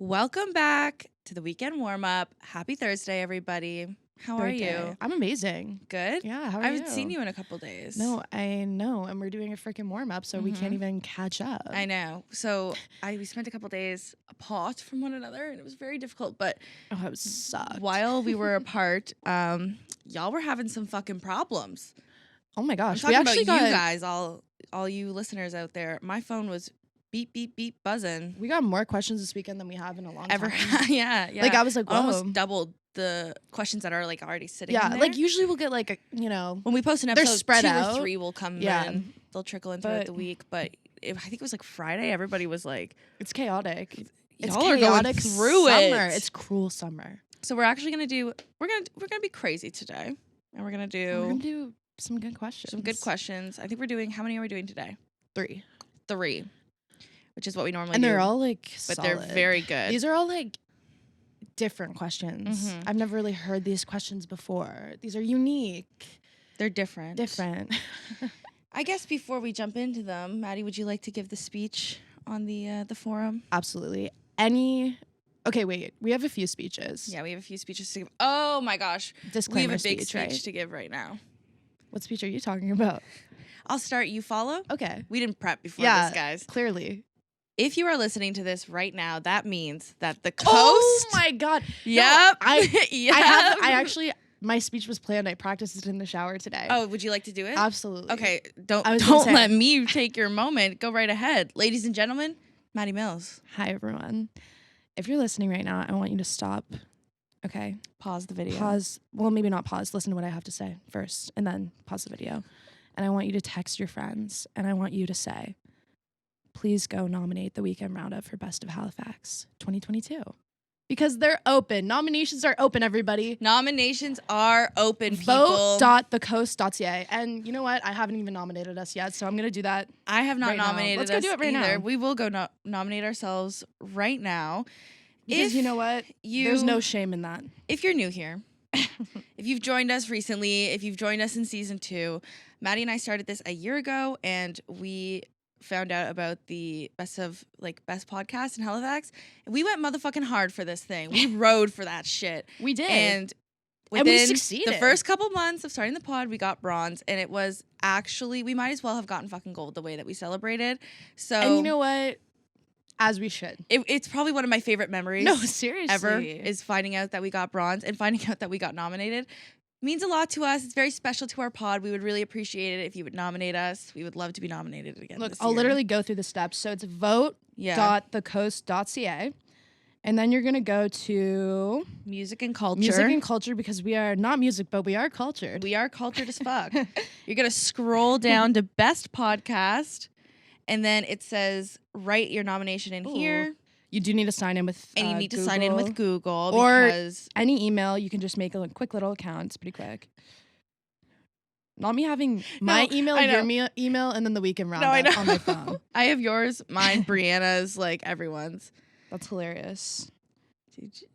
Welcome back to the weekend warm-up. Happy Thursday, everybody. How are you? I'm amazing. Good? Yeah, how are I you? haven't seen you in a couple days. No, I know. And we're doing a freaking warm-up, so we can't even catch up. I know. So we spent a couple days apart from one another, and it was very difficult. But it sucked. while we were apart, y'all were having some fucking problems. Oh my gosh. I'm talking about you guys, all you listeners out there. My phone was beep, beep, beep, buzzing. We got more questions this weekend than we have in a long time. yeah. Like, I was like, whoa. Almost doubled the questions that are like already sitting in there. Like usually we'll get like when we post an episode, spread 2 out. or 3 will come in. They'll trickle in throughout the week. But I think it was like Friday. Everybody was like, it's chaotic. It's y'all are going through summer. it. It's cruel summer. So we're actually we're gonna be crazy today, and we're gonna do some good questions. I think how many are we doing today? 3, which is what we normally do. and they're all like but solid. they're very good. These are all like different questions. I've never really heard these questions before. These are unique. They're different. I guess before we jump into them, Maddie, would you like to give the speech on the forum? Absolutely. Okay, wait. We have a few speeches. Yeah, we have a few speeches to give. Oh my gosh. Disclaimer we have a big speech, speech right? to give right now. What speech are you talking about? I'll start. You follow? Okay. We didn't prep before this, guys. Clearly. If you are listening to this right now, that means that the coast. Oh my God. Yep. No, yep. My speech was planned. I practiced it in the shower today. Oh, would you like to do it? Absolutely. Okay. Don't say, let me take your moment. Go right ahead. Ladies and gentlemen, Maddie Mills. Hi, everyone. If you're listening right now, I want you to stop. Okay. Pause the video. Pause. Well, maybe not pause. Listen to what I have to say first, and then pause the video. And I want you to text your friends, and I want you to say, please go nominate the Weekend Roundup for Best of Halifax 2022. Because they're open. Nominations are open, everybody. Nominations are open, people. Vote.thecoast.ca. And you know what? I haven't even nominated us yet, so I'm going to do that. I have not nominated us. Let's go do it right either. now. We will go nominate ourselves right now. Because you know what? There's no shame in that. If you're new here, if you've joined us recently, if you've joined us in season 2, Maddie and I started this a year ago, and we found out about the best podcast in Halifax, and we went motherfucking hard for this thing. We rode for that shit. We did. And we succeeded. The first couple months of starting the pod, we got bronze, and it was actually, we might as well have gotten fucking gold the way that we celebrated. So, and you know what? As we should. It's probably one of my favorite memories. No, seriously. Ever is finding out that we got bronze and finding out that we got nominated. Means a lot to us. It's very special to our pod. We would really appreciate it if you would nominate us. We would love to be nominated again. Look, this I'll year. literally go through the steps. So it's vote.thecoast.ca. And then you're going to go to music and culture. Music and culture, because we are not music, but we are cultured. We are cultured as fuck. You're going to scroll down to best podcast. And then it says, write your nomination in here. You do need to sign in with And you need Google. to sign in with Google. Or because any email. You can just make a quick little account. It's pretty quick. Not me having my email, your email, and then the Weekend Roundup on my phone. I have yours, mine, Brianna's, like everyone's. That's hilarious.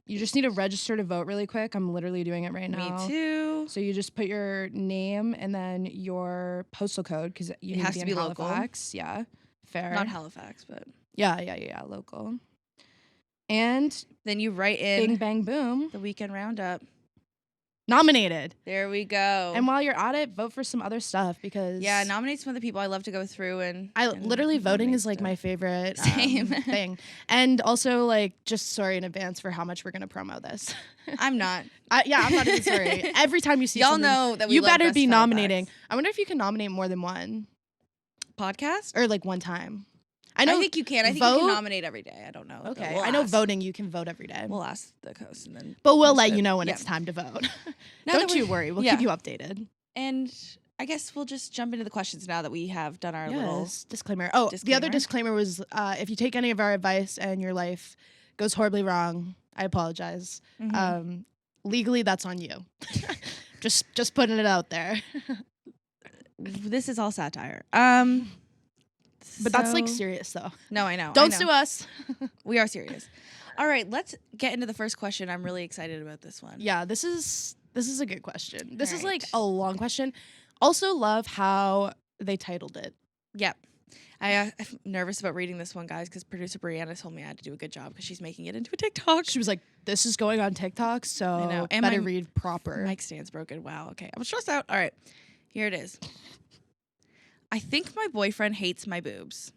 You just need to register to vote really quick. I'm literally doing it right now. Me too. So you just put your name and then your postal code, because you need to be in Halifax. Local. Yeah, fair. Not Halifax, but yeah, local. And then you write in bing, bang, boom. The Weekend Roundup. Nominated. There we go. And while you're at it, vote for some other stuff, because nominate some other people. I love to go through and literally voting is like my favorite thing. And also, like, just sorry in advance for how much we're gonna promo this. I'm not. I'm not even sorry. Every time you see y'all know that you better be nominating. I wonder if you can nominate more than one podcast or like one time. I think you can. I think you can nominate every day. I don't know. Okay. I know voting, you can vote every day. We'll ask the host and then. But we'll let you know when it's time to vote. Don't you worry. We'll keep you updated. And I guess we'll just jump into the questions now that we have done our little disclaimer. The other disclaimer was if you take any of our advice and your life goes horribly wrong, I apologize. Legally, that's on you. just putting it out there. This is all satire. But that's like serious though. No, I know. Don't sue us. We are serious. All right, let's get into the first question. I'm really excited about this one. Yeah, this is a good question. This is like a long question. Also love how they titled it. Yep. I'm nervous about reading this one, guys, because producer Brianna told me I had to do a good job because she's making it into a TikTok. She was like, this is going on TikTok, so I know. And better my read proper. mic stand's broken. Wow. Okay. I'm stressed out. All right. Here it is. I think my boyfriend hates my boobs.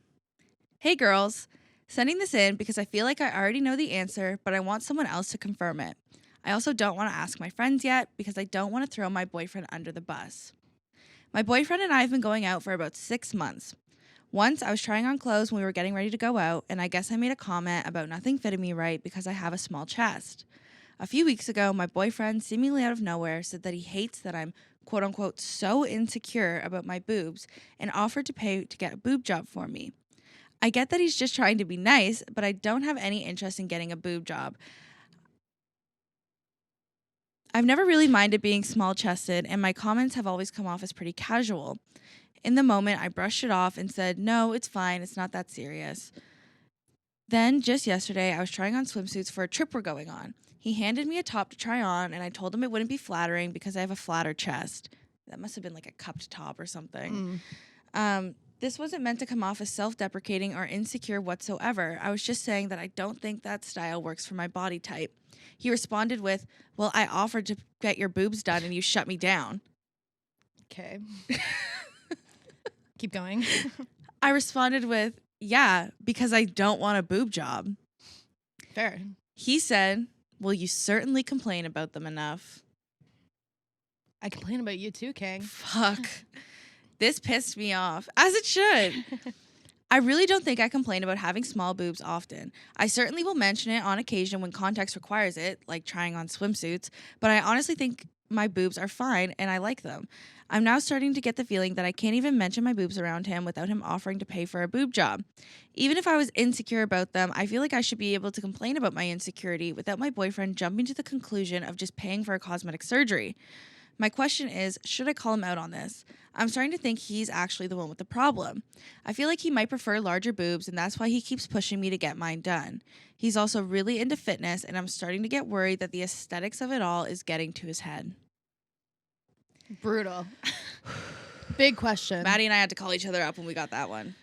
Hey, girls. Sending this in because I feel like I already know the answer, but I want someone else to confirm it. I also don't want to ask my friends yet because I don't want to throw my boyfriend under the bus. My boyfriend and I have been going out for about 6 months. Once I was trying on clothes when we were getting ready to go out, and I guess I made a comment about nothing fitting me right because I have a small chest. A few weeks ago, my boyfriend, seemingly out of nowhere, said that he hates that I'm quote unquote so insecure about my boobs and offered to pay to get a boob job for me. I get that he's just trying to be nice, but I don't have any interest in getting a boob job. I've never really minded being small-chested, and my comments have always come off as pretty casual. In the moment, I brushed it off and said, no, it's fine, it's not that serious. Then, just yesterday, I was trying on swimsuits for a trip we're going on. He handed me a top to try on, and I told him it wouldn't be flattering because I have a flatter chest. That must have been like a cupped top or something. This wasn't meant to come off as self-deprecating or insecure whatsoever. I was just saying that I don't think that style works for my body type. He responded with, well, I offered to get your boobs done and you shut me down. Okay. Keep going. I responded with, yeah, because I don't want a boob job. Fair. He said, well, you certainly complain about them enough. I complain about you too, King. Fuck. This pissed me off, as it should. I really don't think I complain about having small boobs often. I certainly will mention it on occasion when context requires it, like trying on swimsuits, but I honestly think my boobs are fine and I like them. I'm now starting to get the feeling that I can't even mention my boobs around him without him offering to pay for a boob job. Even if I was insecure about them, I feel like I should be able to complain about my insecurity without my boyfriend jumping to the conclusion of just paying for a cosmetic surgery. My question is, should I call him out on this? I'm starting to think he's actually the one with the problem. I feel like he might prefer larger boobs, and that's why he keeps pushing me to get mine done. He's also really into fitness, and I'm starting to get worried that the aesthetics of it all is getting to his head. Brutal. Big question. Maddie and I had to call each other up when we got that one.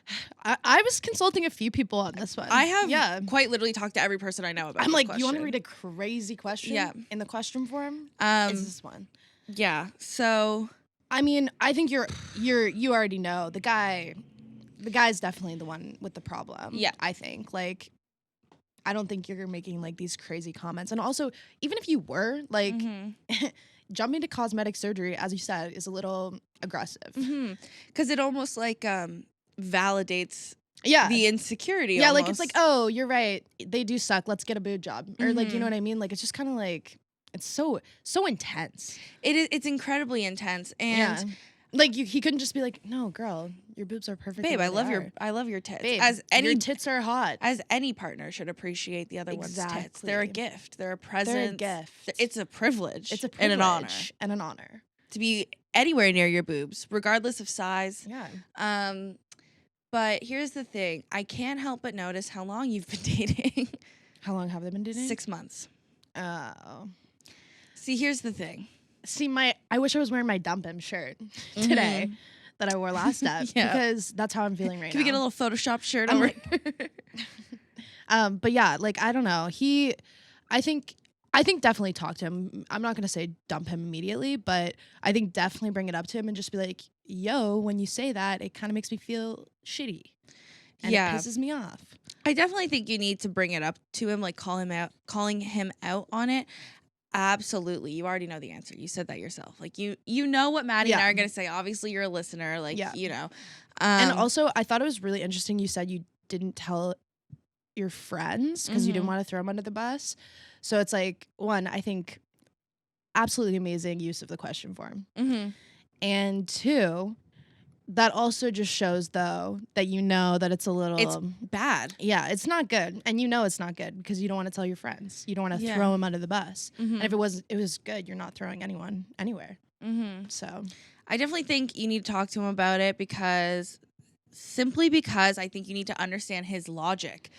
I was consulting a few people on this one. I have quite literally talked to every person I know about I'm this like, question. you want to read a crazy question? Yeah. In the question form? It's this one. Yeah. So I mean, I think you already know the guy's definitely the one with the problem. Yeah. I think like I don't think you're making like these crazy comments. And also, even if you were like jumping to cosmetic surgery, as you said, is a little aggressive. Because it almost like validates the insecurity. Yeah, almost. like it's like, oh, you're right. They do suck. Let's get a boob job. Or like, you know what I mean? Like it's just kind of like it's so intense. It's incredibly intense. And like he couldn't just be like, no, girl, your boobs are perfect. Babe, I love your tits. Babe, your tits are hot. As any partner should appreciate the other one's tits. They're a gift. They're a present. They're a gift. It's a privilege. It's a privilege and an honor. And an honor. To be anywhere near your boobs, regardless of size. Yeah. But here's the thing. I can't help but notice how long you've been dating. How long have they been dating? 6 months. Oh. See, here's the thing. See, I wish I was wearing my Dump Him shirt today that I wore last up because that's how I'm feeling right now. Can we get a little Photoshop shirt I'm over? But yeah, like I don't know. I think definitely talk to him. I'm not gonna say dump him immediately, but I think definitely bring it up to him and just be like, yo, when you say that, it kind of makes me feel shitty. And it pisses me off. I definitely think you need to bring it up to him, like calling him out on it. Absolutely. You already know the answer. You said that yourself. Like you know what Maddie and I are going to say. Obviously you're a listener. Like, you know. And also I thought it was really interesting. You said you didn't tell your friends because you didn't want to throw them under the bus. So it's like, one, I think absolutely amazing use of the question form. And two, that also just shows though that you know that it's a little it's bad. Yeah, it's not good. And you know it's not good because you don't want to tell your friends. You don't want to throw them under the bus. And if it was good, you're not throwing anyone anywhere. So I definitely think you need to talk to him about it because I think you need to understand his logic.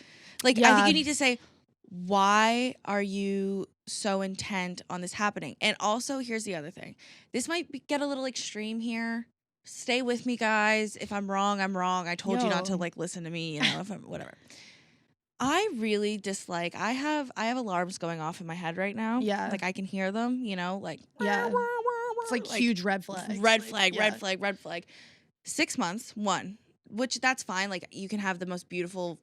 Like I think you need to say, why are you so intent on this happening? And also here's the other thing. This might get a little extreme here. stay with me, guys. If I'm wrong, I'm wrong. I told you not to Yo. like listen to me, you know, if I'm whatever. I really dislike. I have alarms going off in my head right now. Yeah. Like I can hear them, you know, like Yeah. It's like huge red flags. red Like, flag, yeah. red flag, red flag. 6 months, one, which that's fine. Like you can have the most beautiful,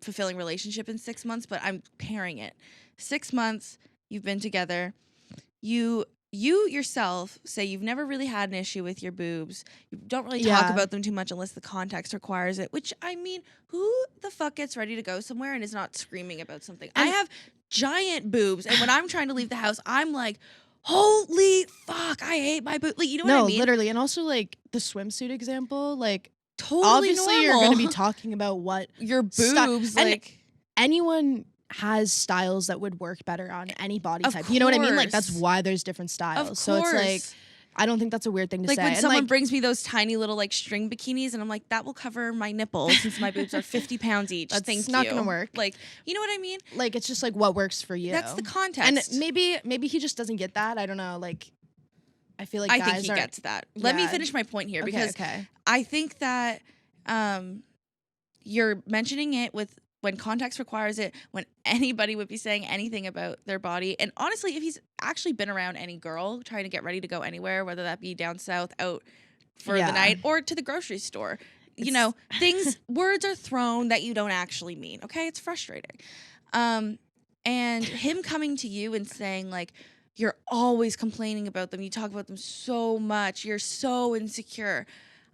fulfilling relationship in 6 months, but I'm pairing it. 6 months, you've been together. You yourself say you've never really had an issue with your boobs. You don't really talk Yeah. about them too much unless the context requires it, which I mean, who the fuck gets ready to go somewhere and is not screaming about something? I And- have giant boobs, and when I'm trying to leave the house, I'm like, holy fuck, I hate my boobs. Like, you know what I mean? Literally. And also like the swimsuit example, like Totally obviously you're normal. going to be talking about what Your Sti- boobs, and like anyone has styles that would work better on any body Of type. You know what I mean? Like that's course. why there's different of styles. course. So it's like I don't think that's a weird thing to like say. when And, someone like, brings me those tiny little like string bikinis, and I'm like, that will cover my nipples since my boobs are 50 pounds each. That's Thank not you. gonna work. Like, you know what I mean? like it's just like what works for you. That's the And context. maybe he just doesn't get that. I don't know. Like I feel like I guys think he are, gets that. Let me Yeah. finish my point here because okay. I think that you're mentioning it with when context requires it, when anybody would be saying anything about their body. And honestly, if he's actually been around any girl trying to get ready to go anywhere, whether that be down south, out for Yeah. the night, or to the grocery store, you It's- know, words are thrown that you don't actually mean. Okay. It's frustrating. And him coming to you and saying, like, you're always complaining about them. You talk about them so much. You're so insecure.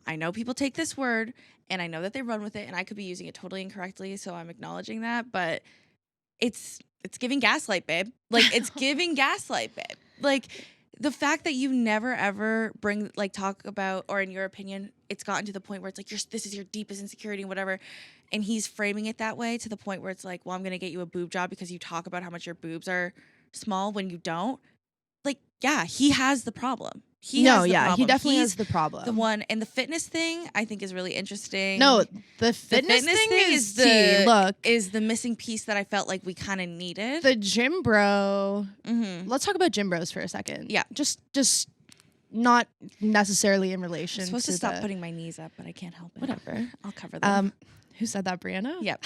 I know people take this word and I know that they run with it, and I could be using it totally incorrectly, so I'm acknowledging that, but it's giving gaslight, babe. Like, it's giving gaslight, babe. Like, the fact that you never ever talk about, or in your opinion, it's gotten to the point where it's like, this is your deepest insecurity and whatever, and he's framing it that way to the point where it's like, well, I'm gonna get you a boob job because you talk about how much your boobs are small when you don't. Like, yeah, he has the problem. He he definitely He's has the problem. the one. And the fitness thing I think is really interesting. No, the the fitness thing is the missing piece that I felt like we kind of needed. the gym bro. Mm-hmm. Let's talk about gym bros for a second. Yeah. Just not necessarily in relation I'm supposed to to stop the- putting my knees up, but I can't help it. Whatever. I'll cover them. Who said that, Brianna? Yep.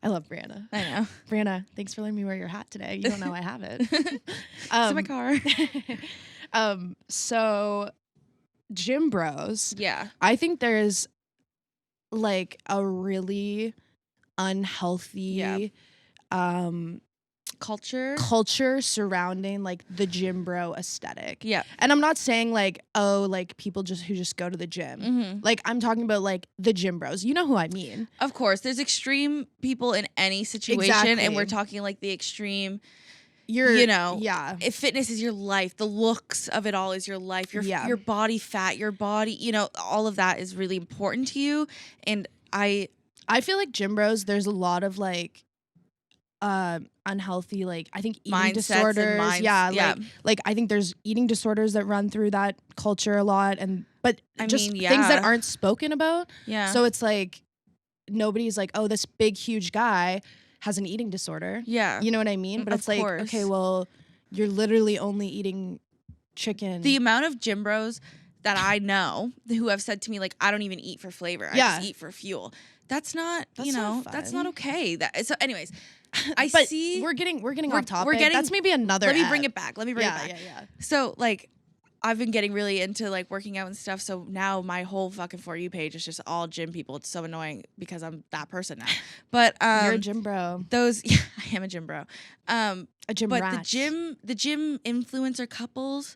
I love Brianna. I know. Brianna, thanks for letting me wear your hat today. You don't know I have it. It's in my car. So gym bros. Yeah. I think there's like a really unhealthy culture surrounding like the gym bro aesthetic. Yeah. And I'm not saying like, oh, like people who just go to the gym. Mm-hmm. Like I'm talking about like the gym bros. You know who I mean. Of course, there's extreme people in any situation, Exactly. and we're talking like the extreme. Yeah. If fitness is your life, the looks of it all is your life. Your body fat, your body, all of that is really important to you. And I feel like gym bros, there's a lot of like unhealthy, like I think eating mindsets disorders. and Yeah. Like I think there's eating disorders that run through that culture a lot, but things that aren't spoken about. Yeah. So it's like nobody's like, oh, this big huge guy has an eating disorder. Yeah. You know what I mean? But Of it's like, course. okay, well, you're literally only eating chicken. The amount of gym bros that I know who have said to me, like, I don't even eat for flavor. I just eat for fuel. That's not, That's not that's fun. not okay. So anyways, but we're getting off topic. That's maybe another Let me ad. bring it back. Yeah. So like, I've been getting really into like working out and stuff. So now my whole fucking For You page is just all gym people. It's so annoying because I'm that person now. But You're a gym bro. I am a gym bro. A gym but rat. the gym influencer couples,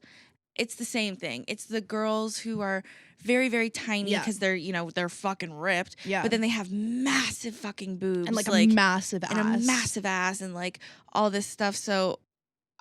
it's the same thing. It's the girls who are very, very tiny because they're, they're fucking ripped. Yeah. But then they have massive fucking boobs. And like a massive ass. And a massive ass and like all this stuff. So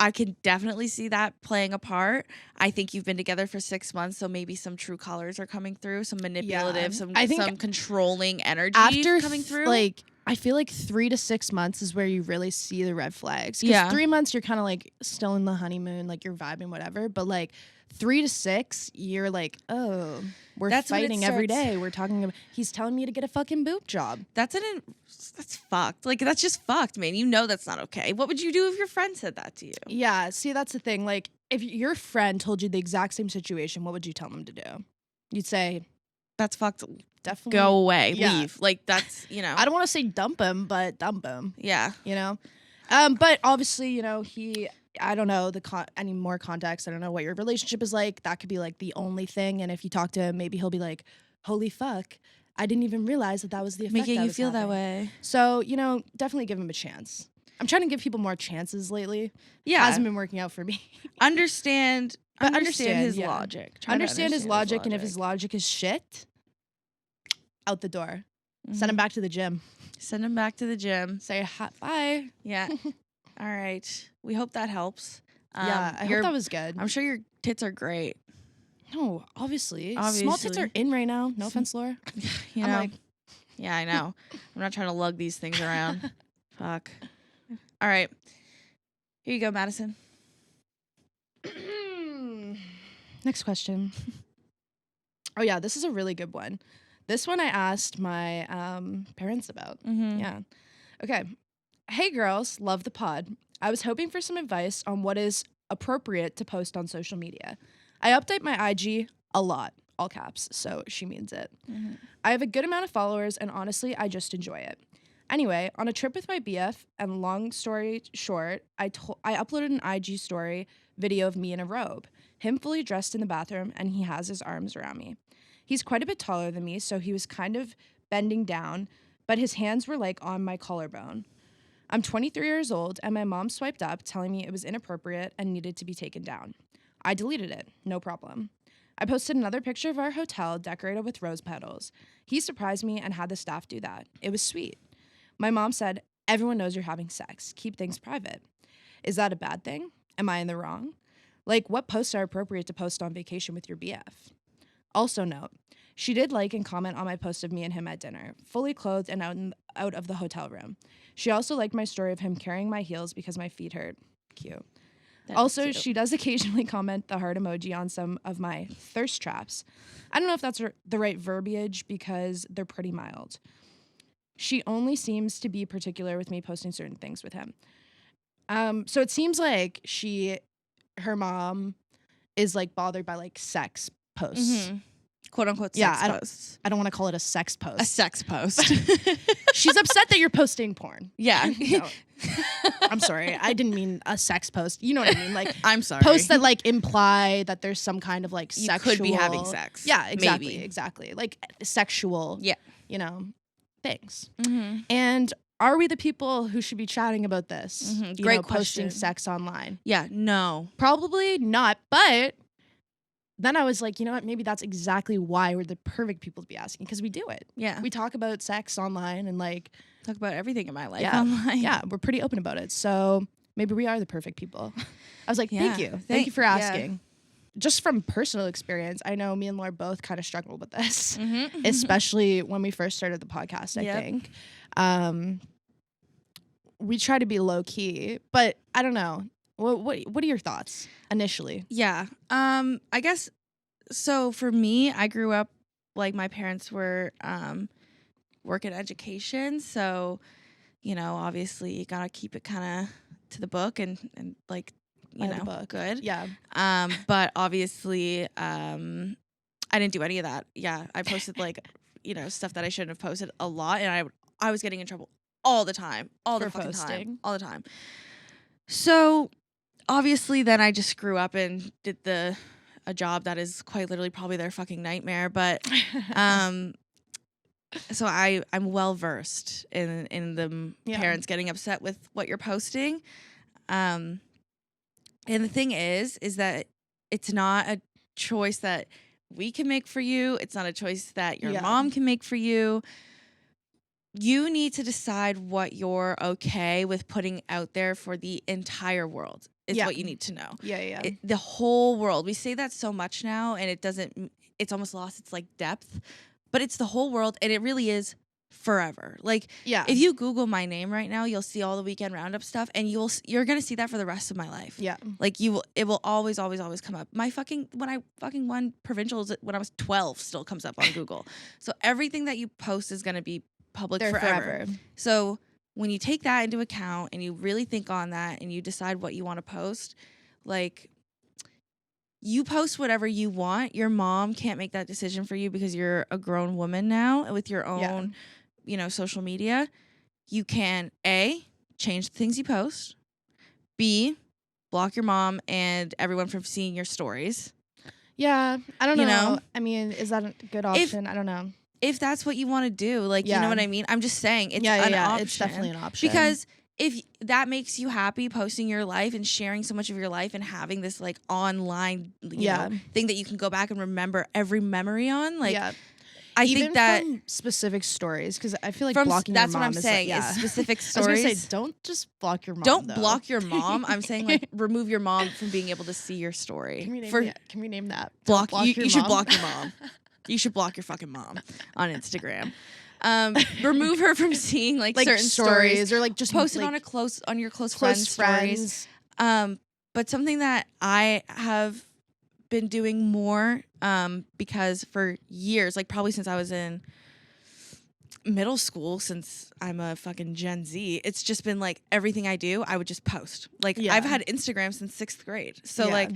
I can definitely see that playing a part. I think you've been together for 6 months, so maybe some true colors are coming through, some manipulative, some controlling energy coming through. Like, I feel like 3 to 6 months is where you really see the red flags. 'Cause Yeah. 3 months you're kind of like still in the honeymoon, like you're vibing, whatever. But like 3 to 6, you're like, oh, We're That's when it fighting every starts- day. We're talking about, he's telling me to get a fucking boob job. That's fucked. Like, that's just fucked, man. You know that's not okay. What would you do if your friend said that to you? Yeah, see, that's the thing. Like, if your friend told you the exact same situation, what would you tell them to do? You'd say, That's fucked. definitely Go away. Yeah. Leave. Like, that's, I don't want to say dump him, but dump him. Yeah. You know, but obviously, you know, I don't know any more context. I don't know what your relationship is like. That could be like the only thing. And if you talk to him, maybe he'll be like, "Holy fuck, I didn't even realize that was the effect." Making I you was feel that having." way. So, you know, definitely give him a chance. I'm trying to give people more chances lately. Yeah. Hasn't been working out for me. Understand his yeah. logic. Try to Understand his logic, and if his logic is shit, out the door. Send him back to the gym. Send him back to the gym. Say bye. Yeah. All right. We hope that helps. Yeah, I hope that was good. I'm sure your tits are great. No, obviously. Small tits are in right now. No offense, Laura. You I'm know. like, Yeah, I know. I'm not trying to lug these things around. Fuck. All right. Here you go, Madison. next question. Oh yeah, this is a really good one. This one I asked my parents about. Yeah. Okay. Hey girls, love the pod. I was hoping for some advice on what is appropriate to post on social media. I update my IG a lot, all caps, so she means it. I have a good amount of followers, and honestly, I just enjoy it. Anyway, on a trip with my BF, and long story short, I uploaded an IG story video of me in a robe, him fully dressed in the bathroom, and he has his arms around me. He's quite a bit taller than me, so he was kind of bending down, but his hands were like on my collarbone. I'm 23 years old, and my mom swiped up, telling me it was inappropriate and needed to be taken down. I deleted it, no problem. I posted another picture of our hotel decorated with rose petals. He surprised me and had the staff do that. It was sweet. My mom said, everyone knows you're having sex. Keep things private. Is that a bad thing? Am I in the wrong? Like, what posts are appropriate to post on vacation with your BF? Also note, she did like and comment on my post of me and him at dinner, fully clothed and out of the hotel room. She also liked my story of him carrying my heels because my feet hurt. Cute. Also, cute. she does occasionally comment the heart emoji on some of my thirst traps. I don't know if that's the right verbiage because they're pretty mild. She only seems to be particular with me posting certain things with him. So it seems like her mom is like bothered by like sex posts. Quote unquote Yeah, sex posts. I don't want to call it a sex post. A sex post. She's upset that you're posting porn. Yeah. No. I'm sorry. I didn't mean a sex post. You know what I mean? Like I'm sorry. posts that like imply that there's some kind of like you sexual. could be having sex. Yeah, exactly. Maybe. Exactly. Like sexual. Yeah. You know, things. And are we the people who should be chatting about this? You Great know, posting question. sex online. Yeah. No. Probably not, but then I was like, you know what? Maybe that's exactly why we're the perfect people to be asking, because we do it. Yeah. We talk about sex online and like Talk about everything in my life yeah, online. yeah, we're pretty open about it. So maybe we are the perfect people. I was like, Yeah. thank you. Thank you for asking. Just from personal experience, I know me and Laura both kind of struggled with this, especially when we first started the podcast, I think. We try to be low key, but I don't know. What are your thoughts initially? Yeah. I guess so for me, I grew up like my parents were work in education, so you know, obviously you gotta keep it kind of to the book and like you By the know book. good. Yeah. But obviously I didn't do any of that. Yeah, I posted like you know stuff that I shouldn't have posted a lot, and I was getting in trouble all the time, all the fucking time, all the time. So obviously then I just grew up and did a job that is quite literally probably their fucking nightmare, but so I'm well versed in the parents getting upset with what you're posting. And the thing is that it's not a choice that we can make for you. It's not a choice that your mom can make for you. You need to decide what you're okay with putting out there for the entire world. Is what you need to know. Yeah. The whole world. We say that so much now, and it's almost lost its like depth, but it's the whole world, and it really is forever. Like, Yeah. if you Google my name right now, you'll see all the Weekend Roundup stuff, and you're gonna see that for the rest of my life. Yeah. Like, it will always come up. When I fucking won provincials when I was 12, still comes up on Google. So everything that you post is gonna be public They're forever. So when you take that into account and you really think on that and you decide what you want to post, like, you post whatever you want. Your mom can't make that decision for you because you're a grown woman now with your own, social media. You can A, change the things you post. B, block your mom and everyone from seeing your stories. Yeah. I don't know. You know? I mean, is that a good option? I don't know. If that's what you want to do, like, you know what I mean? I'm just saying it's an option. It's definitely an option. Because if that makes you happy, posting your life and sharing so much of your life and having this, like, online thing that you can go back and remember every memory on, like, I think that from specific stories, because I feel like from blocking that's your mom what I'm saying is specific stories. I was gonna say, don't just block your mom. Don't block your mom. I'm saying, like, remove your mom from being able to see your story. Can we name that? Block you should block your mom. You should block your fucking mom on Instagram. Remove her from seeing like certain stories, or like just post it on your close friends' stories. But something that I have been doing more because for years, like probably since I was in middle school, since I'm a fucking Gen Z, it's just been like everything I do, I would just post. Like I've had Instagram since 6th grade. So like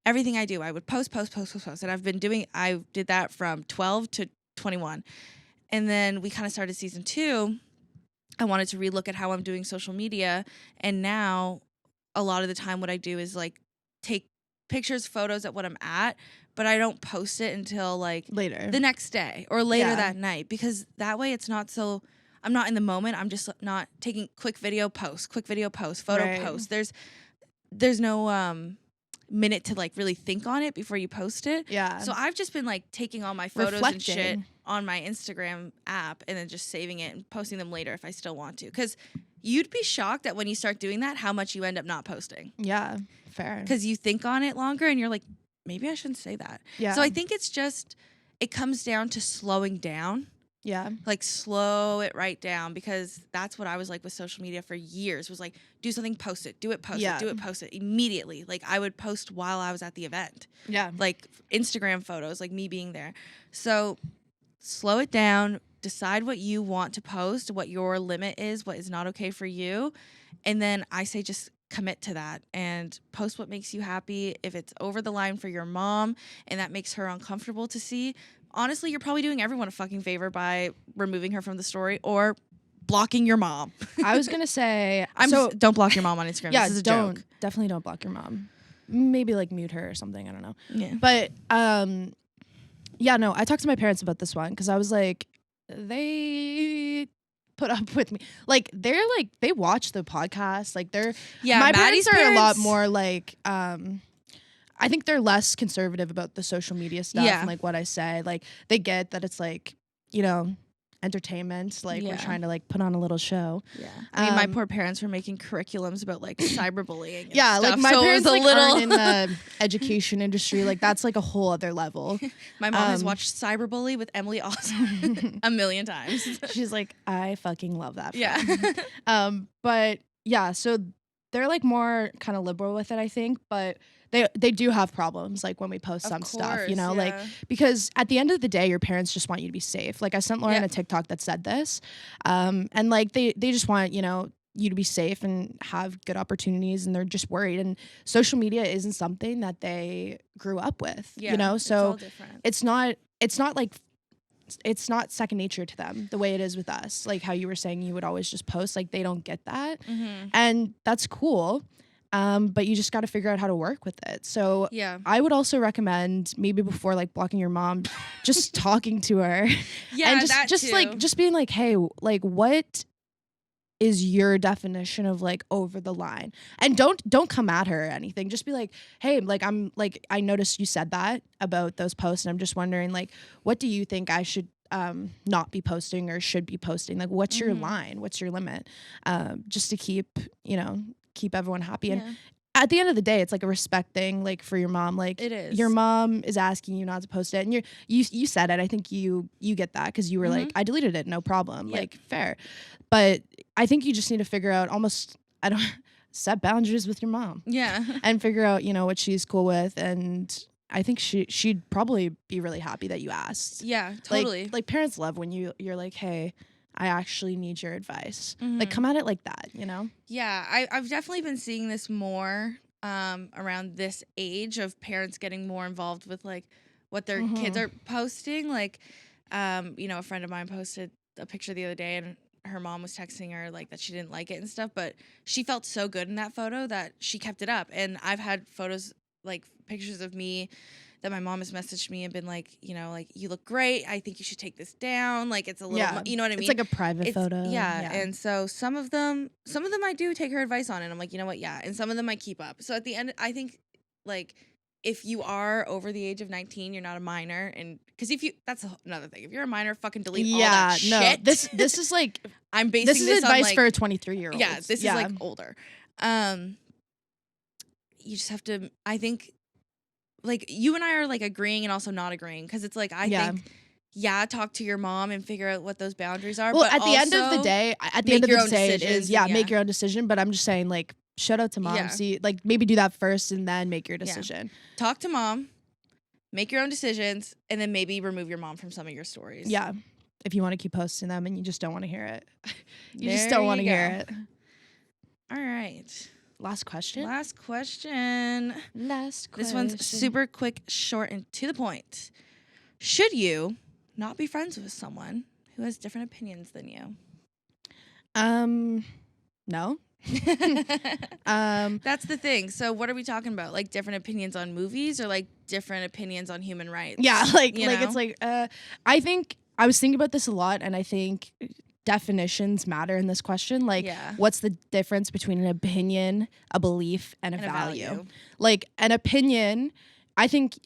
everything I do, I would post. And I did that from 12 to 21. And then we kind of started season 2. I wanted to relook at how I'm doing social media. And now a lot of the time what I do is like take pictures, photos at what I'm at, but I don't post it until like later the next day or later that night, because that way it's not so, I'm not in the moment. I'm just not taking quick video post, photo post. There's no minute to like really think on it before you post it. Yeah. So I've just been like taking all my photos and shit on my Instagram app and then just saving it and posting them later if I still want to. Because you'd be shocked that when you start doing that, how much you end up not posting. Yeah, fair. Because you think on it longer and you're like, maybe I shouldn't say that. Yeah. So I think it comes down to slowing down. Yeah. Like slow it right down, because that's what I was like with social media for years, was like, do something, post it, do it, post it immediately. Like I would post while I was at the event. Yeah. Like Instagram photos, like me being there. So slow it down, decide what you want to post, what your limit is, what is not okay for you. And then I say just commit to that and post what makes you happy. If it's over the line for your mom and that makes her uncomfortable to see, honestly, you're probably doing everyone a fucking favor by removing her from the story or blocking your mom. I was going to say... don't block your mom on Instagram. Yeah, this is a joke. Definitely don't block your mom. Maybe like mute her or something. I don't know. Yeah. But yeah, no, I talked to my parents about this one because I was like, they put up with me. Like they watch the podcast. Like my Maddie's parents are a lot more like I think they're less conservative about the social media stuff and like what I say. Like they get that it's like, you know, entertainment. Like we're trying to like put on a little show. Yeah. I mean, my poor parents were making curriculums about like cyberbullying. And yeah, stuff, like my so parents it was aren't in the education industry. Like that's like a whole other level. My mom has watched Cyberbully with Emily Awesome a million times. She's like, I fucking love that film. Yeah. But yeah, so they're like more kind of liberal with it, I think, but they do have problems like when we post some stuff, you know, like because at the end of the day, your parents just want you to be safe. Like I sent Lauren a TikTok that said this, and like they just want, you know, you to be safe and have good opportunities, and they're just worried. And social media isn't something that they grew up with, you know, so it's not like it's not second nature to them the way it is with us. Like how you were saying you would always just post, like they don't get that, and that's cool. But you just got to figure out how to work with it. So I would also recommend maybe before like blocking your mom, just talking to her, and just being like, hey, like what is your definition of like over the line? And don't come at her or anything. Just be like, hey, like I'm like, I noticed you said that about those posts, and I'm just wondering like, what do you think I should not be posting or should be posting? Like, what's your line? What's your limit? Just to keep everyone happy. And at the end of the day, it's like a respect thing, like for your mom. Like It is. your mom is asking you not to post it, and you said it. I think you get that because you were like, I deleted it, no problem, Yep. like fair. But I think you just need to figure out set boundaries with your mom. Yeah. And figure out, what she's cool with. And I think she'd probably be really happy that you asked. Yeah, totally. Like parents love when you're like, hey, I actually need your advice. Mm-hmm. Like come at it like that, Yeah, I've definitely been seeing this more around this age of parents getting more involved with like what their kids are posting. Like, a friend of mine posted a picture the other day and her mom was texting her like that she didn't like it and stuff, but she felt so good in that photo that she kept it up. And I've had photos, like pictures of me that my mom has messaged me and been like, like you look great. I think you should take this down. Like it's a little, you know what I mean? It's like a private photo. Yeah. And so some of them I do take her advice on, and I'm like, you know what? Yeah. And some of them I keep up. So at the end, I think like if you are over the age of 19, you're not a minor, and because that's another thing. If you're a minor, fucking delete all that shit. This is like I'm basing this is advice on, like, for a 23-year-old. Yeah, this is like older. You just have to. I think, like you and I are like agreeing and also not agreeing because it's like I think. Yeah, talk to your mom and figure out what those boundaries are. Well, but at the end of the day, make your own decision. But I'm just saying, like, shout out to mom. Yeah. See, like, maybe do that first and then make your decision. Yeah. Talk to mom, make your own decisions, and then maybe remove your mom from some of your stories. Yeah, if you want to keep posting them and you just don't want to hear it, you just don't want to hear it. All right. Last question. This one's super quick, short, and to the point. Should you not be friends with someone who has different opinions than you? No. That's the thing. So what are we talking about? Like different opinions on movies or like different opinions on human rights? Yeah, it's like I think I was thinking about this a lot, and I think definitions matter in this question. Like what's the difference between an opinion, a belief, and a value? Like an opinion, I think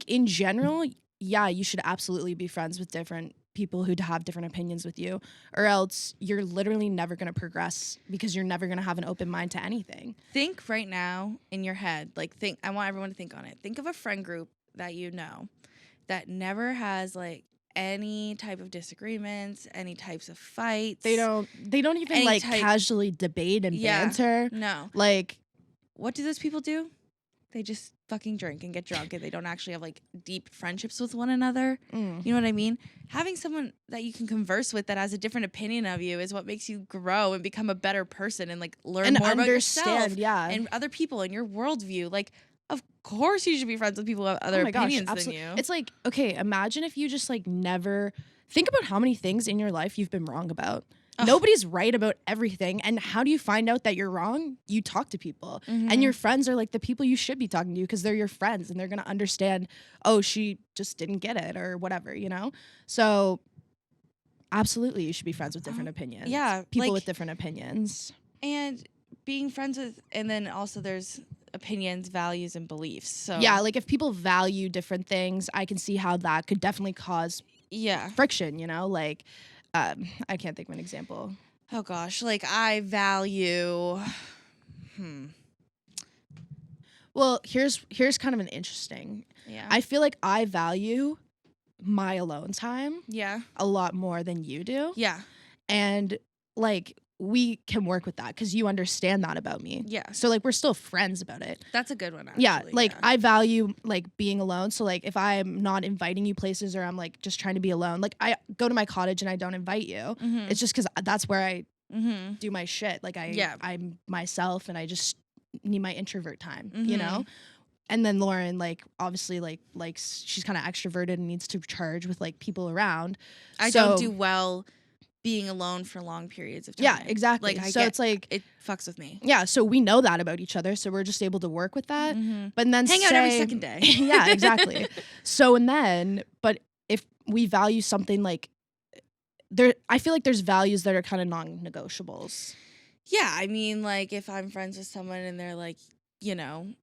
in general, yeah, you should absolutely be friends with different people who have different opinions with you, or else you're literally never going to progress because you're never going to have an open mind to anything. Think right now in your head, I want everyone to think on it. Think of a friend group that you know that never has like any type of disagreements, any types of fights. They don't even like casually debate and banter. No. Like, what do those people do? They just fucking drink and get drunk, and they don't actually have like deep friendships with one another. You know what I mean? Having someone that you can converse with that has a different opinion of you is what makes you grow and become a better person and like learn and more about yourself, and other people and your worldview. Like, of course you should be friends with people who have other opinions than you. It's like, okay, imagine if you just like never think about how many things in your life you've been wrong about. Nobody's right about everything. And how do you find out that you're wrong? You talk to people. And your friends are like the people you should be talking to because they're your friends and they're going to understand, oh, she just didn't get it or whatever, So absolutely you should be friends with different opinions. Yeah. People with different opinions. And being friends with, and then also there's opinions, values, and beliefs. So yeah, like if people value different things, I can see how that could definitely cause friction, like... I can't think of an example. Oh gosh, like I value. Well, here's kind of an interesting. Yeah. I feel like I value my alone time. Yeah. A lot more than you do. Yeah. And like we can work with that because you understand that about me. Yeah. So like we're still friends about it. That's a good one, actually. Yeah. Like I value like being alone. So like if I'm not inviting you places or I'm like just trying to be alone, like I go to my cottage and I don't invite you. It's just because that's where I do my shit. Like I'm myself and I just need my introvert time, And then Lauren, like obviously like she's kind of extroverted and needs to charge with like people around. I don't do well being alone for long periods of time. Yeah, exactly. Like it's like it fucks with me. Yeah, so we know that about each other, so we're just able to work with that. But then hang out every second day. Yeah, exactly. But if we value something like I feel like there's values that are kind of non-negotiables. Yeah, I mean, like if I'm friends with someone and they're like,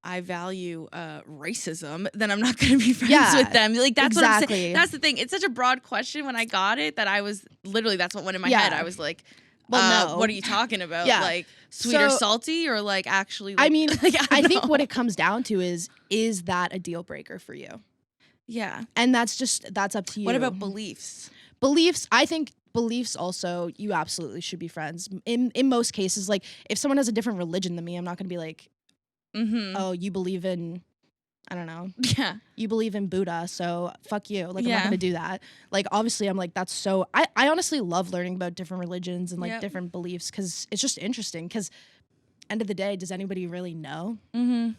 I value racism, then I'm not going to be friends with them. Like, that's what I'm saying. That's the thing. It's such a broad question when I got it that I was literally, that's what went in my head. I was like, Well, no. What are you talking about? Yeah. Like sweet or So- salty, or like actually? Like, I mean, like, I don't think know. what it comes down to is that a deal breaker for you? Yeah. And that's up to you. What about beliefs? Beliefs? I think beliefs also, you absolutely should be friends. In most cases, like if someone has a different religion than me, I'm not going to be like, Mm-hmm. oh, you believe in, I don't know, Yeah. you believe in Buddha, so fuck you. Like, I'm Yeah. not going to do that. Like, obviously, I'm like, that's so, I honestly love learning about different religions and like Yep. different beliefs because it's just interesting. Because end of the day, does anybody really know? Mm-hmm.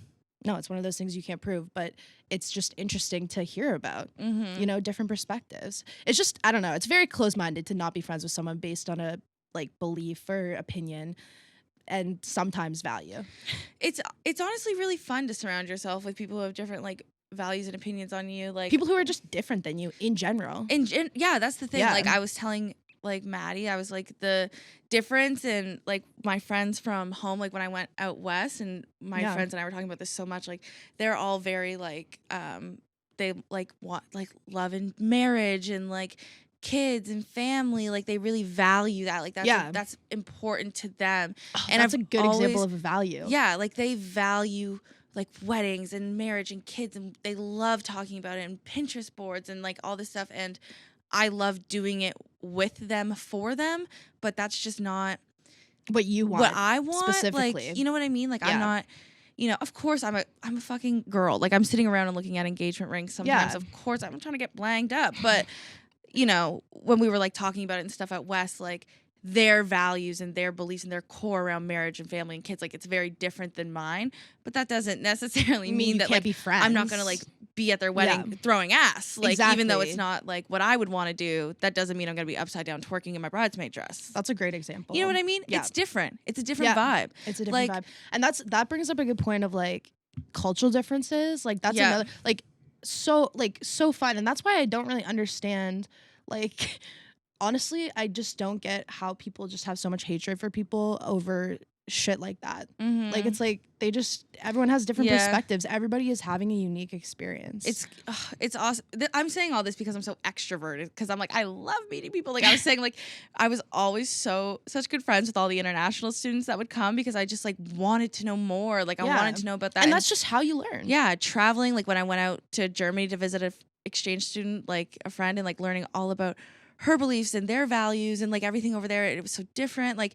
No, it's one of those things you can't prove, but it's just interesting to hear about, Mm-hmm. you know, different perspectives. It's just, I don't know, it's very close-minded to not be friends with someone based on a like belief or opinion and sometimes value. It's honestly really fun to surround yourself with people who have different like values and opinions on you, like People who are just different than you in general. And yeah, that's the thing. Yeah. Like I was telling like Maddie, I was like the difference in like my friends from home, like when I went out west, and my Yeah. friends and I were talking about this so much, like they're all very like they like want like love and marriage and like kids and family, like they really value that, like that's Yeah. that's important to them. Oh, and that's I've a good always- example of a value. Yeah, like they value like weddings and marriage and kids, and they love talking about it, and Pinterest boards and like all this stuff, and I love doing it with them for them, but that's just not What you want. what I want specifically. Like, you know what I mean? Like Yeah. I'm not, you know, of course I'm a fucking girl. Like I'm sitting around and looking at engagement rings sometimes. Yeah. Of course I'm trying to get blanged up, but you know, when we were like talking about it and stuff at West, like their values and their beliefs and their core around marriage and family and kids, like it's very different than mine, but that doesn't necessarily I mean, mean you that can't like be friends. I'm not gonna like be at their wedding Yeah. throwing ass, like even though Exactly. it's not like what I would want to do. That doesn't mean I'm gonna be upside down twerking in my bridesmaid dress. That's a great example. You know what I mean? Yeah. It's different. It's a different vibe. It's a different Like- vibe. And that brings up a good point of like cultural differences. Like that's Yeah. another so fun. And that's why I don't really understand like honestly, I just don't get how people just have so much hatred for people over shit like that. Mhm. Like it's like everyone has different Yeah. perspectives. Everybody is having a unique experience. It's awesome. I'm saying all this because I'm so extroverted, because I'm like, I love meeting people. Like I was saying, like I was always such good friends with all the international students that would come, because I just like wanted to know more. Like I Yeah. wanted to know about that. and that's just how you learn. yeah, traveling, like when I went out to Germany to visit a exchange student, like a friend, and like learning all about her beliefs and their values and like everything over there. It was so different. Like,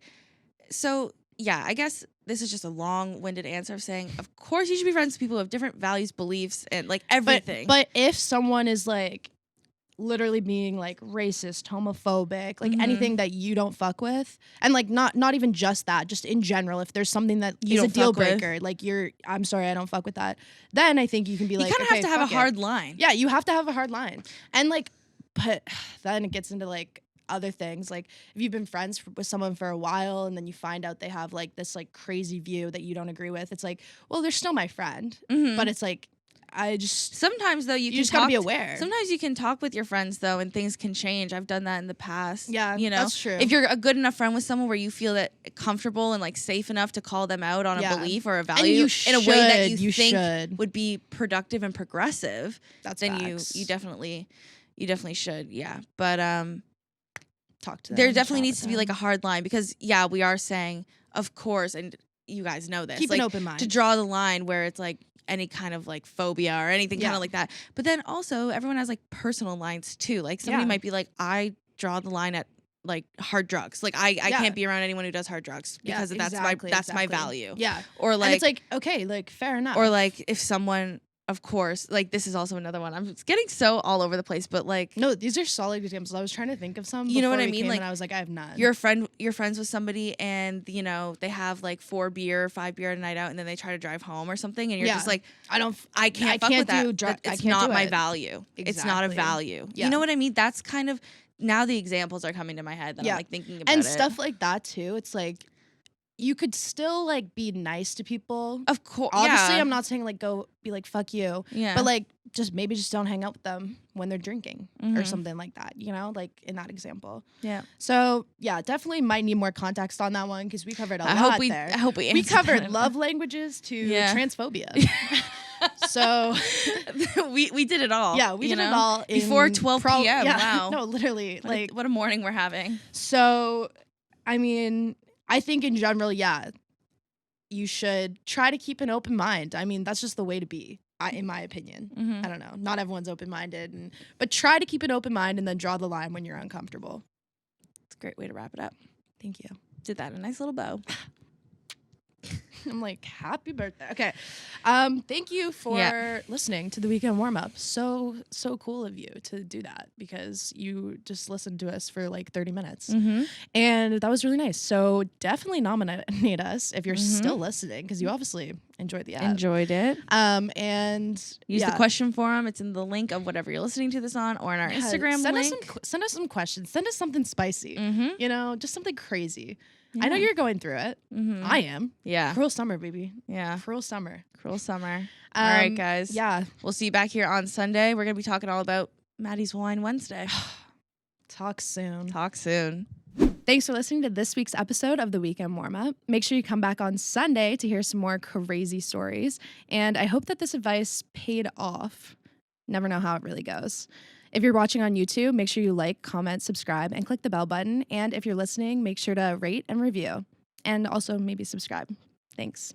so yeah, I guess this is just a long-winded answer of saying, of course you should be friends with people who have different values, beliefs, and like everything. But if someone is like literally being like racist, homophobic, like Mhm. anything that you don't fuck with, and like not even just that, just in general, if there's something that You is a don't deal fuck with. breaker, like I'm sorry, I don't fuck with that, then I think you can be you like, kind of okay, have to have a fuck it. hard line. Yeah, you have to have a hard line. And like, but then it gets into like other things. Like if you've been friends with someone for a while and then you find out they have like this like crazy view that you don't agree with, it's like, well, they're still my friend. Mhm. But it's like, I just, Sometimes though you you can just gotta talk be aware. Sometimes you can talk with your friends though, and things can change. I've done that in the past. Yeah, you know, that's true. If you're a good enough friend with someone where you feel that comfortable and like safe enough to call them out on Yeah. a belief or a And value you in a way that should, you think should. would be productive and progressive, That's then facts. you definitely should. Yeah, but Talk to them. there definitely chat needs with to be like a them. hard line, because yeah, we are saying, of course, and you guys know this, Keep like, an open mind. to draw the line where it's like any kind of like phobia or anything kind Yeah. of like that. But then also everyone has like personal lines too. Like somebody Yeah. might be like, I draw the line at like hard drugs. Like I Yeah. can't be around anyone who does hard drugs, Yeah, because that's exactly, my exactly. value. Yeah. Or like, And it's like, okay, like fair enough. or like if someone, of course, like this is also another one. I'm getting so all over the place, but like no, these are solid examples. I was trying to think of some. You know what before I we mean? came, Like, and I was like, I have none. you're friends with somebody, and you know they have like 5 beer a night out, and then they try to drive home or something, and you're Yeah. just like, I don't. I can't fuck can't with that. do dr- I It's can't not do my it. value. It's not a Exactly. value. Yeah. You know what I mean? That's kind of, now the examples are coming to my head that Yeah. I'm like thinking about And it. stuff like that too. It's like you could still like be nice to people. Of course, Obviously, yeah. I'm not saying like go be like fuck you, Yeah. but like just don't hang out with them when they're drinking or Mhm. something like that. You know, like in that example. Yeah. So yeah, definitely might need more context on that one because we covered a I lot hope we there. we We answered covered that. love languages to Yeah. transphobia. So we did it all. yeah, we you did it know? all before in 12 p.m. Yeah, Wow. no, literally, What a- like what a morning we're having. so. I mean, I think in general, yeah, you should try to keep an open mind. I mean, that's just the way to be, in my opinion. Mm-hmm. I don't know. Not everyone's open-minded, but try to keep an open mind and then draw the line when you're uncomfortable. It's a great way to wrap it up. Thank you. Did that in a nice little bow. I'm like, happy birthday. Okay. Thank you for listening to the weekend warm-up. So cool of you to do that, because you just listened to us for like 30 minutes. Mm-hmm. And that was really nice. So definitely nominate us if you're Mm-hmm. still listening, because you obviously enjoyed the app. Enjoyed it. And use the question forum. It's in the link of whatever you're listening to this on, or in our Instagram link. Send us some questions. Send us something spicy. Mm-hmm. You know, just something crazy. Yeah. I know you're going through it. Mm-hmm. I am. Yeah. Cruel summer, baby. Yeah. Cruel summer. Cruel summer. All right, guys. Yeah. We'll see you back here on Sunday. We're going to be talking all about Maddie's Wine Wednesday. Talk soon. Talk soon. Thanks for listening to this week's episode of The Weekend Warm-Up. Make sure you come back on Sunday to hear some more crazy stories. And I hope that this advice paid off. Never know how it really goes. If you're watching on YouTube, make sure you like, comment, subscribe, and click the bell button. And if you're listening, make sure to rate and review. And also maybe subscribe. Thanks.